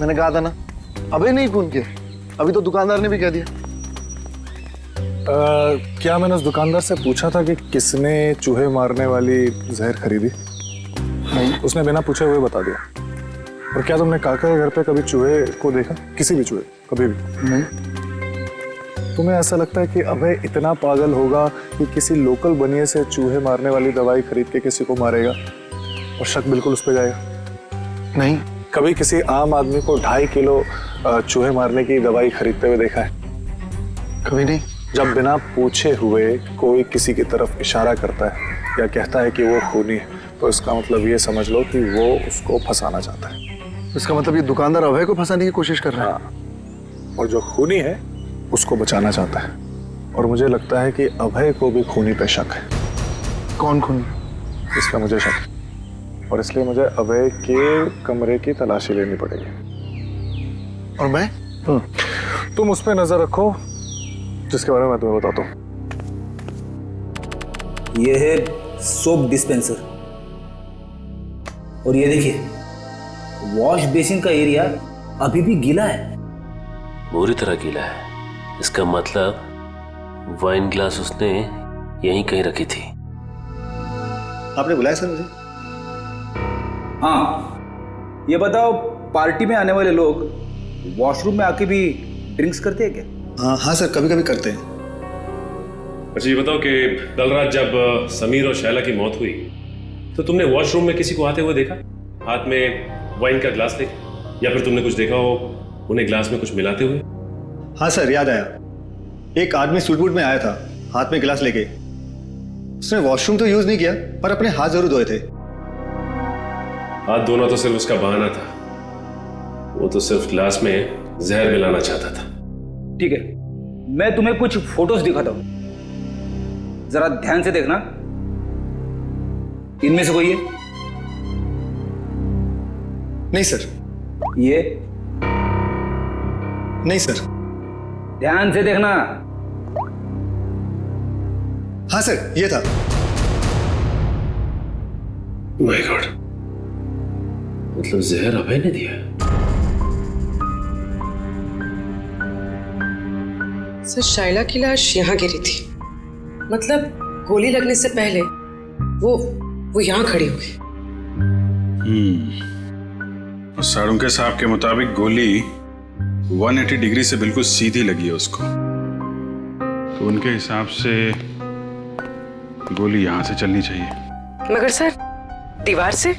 मैंने कहा था ना, अबे नहीं फोन किया, अभी तो दुकानदार ने भी कह दिया। क्या मैंने उस दुकानदार से पूछा था कि किसने चूहे मारने वाली जहर खरीदी? नहीं। उसने बिना पूछे हुए बता दिया। और क्या तुमने काका के घर पे कभी चूहे को देखा? किसी भी चूहे, कभी भी? नहीं। तुम्हें ऐसा लगता है कि अभय इतना पागल होगा कि किसी लोकल बनिए से चूहे मारने वाली दवाई खरीद के किसी को मारेगा और शक बिल्कुल उस पर जाएगा? नहीं। कभी किसी आम आदमी को 2.5 किलो चूहे मारने की दवाई खरीदते हुए देखा है? कभी नहीं। जब बिना पूछे हुए कोई किसी की तरफ इशारा करता है या कहता है कि वो खूनी है, तो इसका मतलब ये समझ लो कि वो उसको फंसाना चाहता है। इसका मतलब ये दुकानदार अभय को फंसाने की कोशिश कर रहा है। हाँ, और जो खूनी है उसको बचाना चाहता है। और मुझे लगता है कि अभय को भी खूनी पे शक है। कौन खूनी? इस पे मुझे शक है और इसलिए मुझे अभय के कमरे की तलाशी लेनी पड़ेगी। और मैं? तुम उस पर नजर रखो जिसके बारे में मैं तुम्हें बताता हूँ। ये है सोप डिस्पेंसर और ये देखिए वॉश बेसिन का एरिया अभी भी गीला है, बुरी तरह गीला है। इसका मतलब वाइन ग्लास उसने यहीं कहीं रखी थी। आपने बुलाया सर मुझे? हाँ, ये बताओ पार्टी में आने वाले लोग वॉशरूम में आके भी ड्रिंक्स करते हैं क्या? हाँ सर, कभी कभी करते हैं। अच्छा ये बताओ कि कल रात जब समीर और शैला की मौत हुई तो तुमने वॉशरूम में किसी को आते हुए देखा, हाथ में वाइन का ग्लास लेके, या फिर तुमने कुछ देखा हो उन्हें ग्लास में कुछ मिलाते हुए? हाँ सर, याद आया। एक आदमी सूट बूट में आया था हाथ में गिलास लेके। उसने वॉशरूम तो यूज नहीं किया पर अपने हाथ जरूर धोए थे। हाथ धोना तो सिर्फ उसका बहाना था, वो तो सिर्फ ग्लास में जहर मिलाना चाहता था। ठीक है, मैं तुम्हें कुछ फोटोज दिखाता हूं, जरा ध्यान से देखना। इनमें से कोई है? नहीं सर। ये? नहीं सर। ध्यान से देखना। हाँ सर, ये था। माय गॉड, मतलब जहर अभय ने दिया? सर शाइला की लाश यहाँ गिरी थी, मतलब गोली लगने से पहले वो यहाँ खड़ी हुई। साड़ुंके साहब के मुताबिक गोली 180 डिग्री से बिल्कुल सीधी लगी है उसको, तो उनके हिसाब से गोली यहां से चलनी चाहिए। मगर सर दीवार से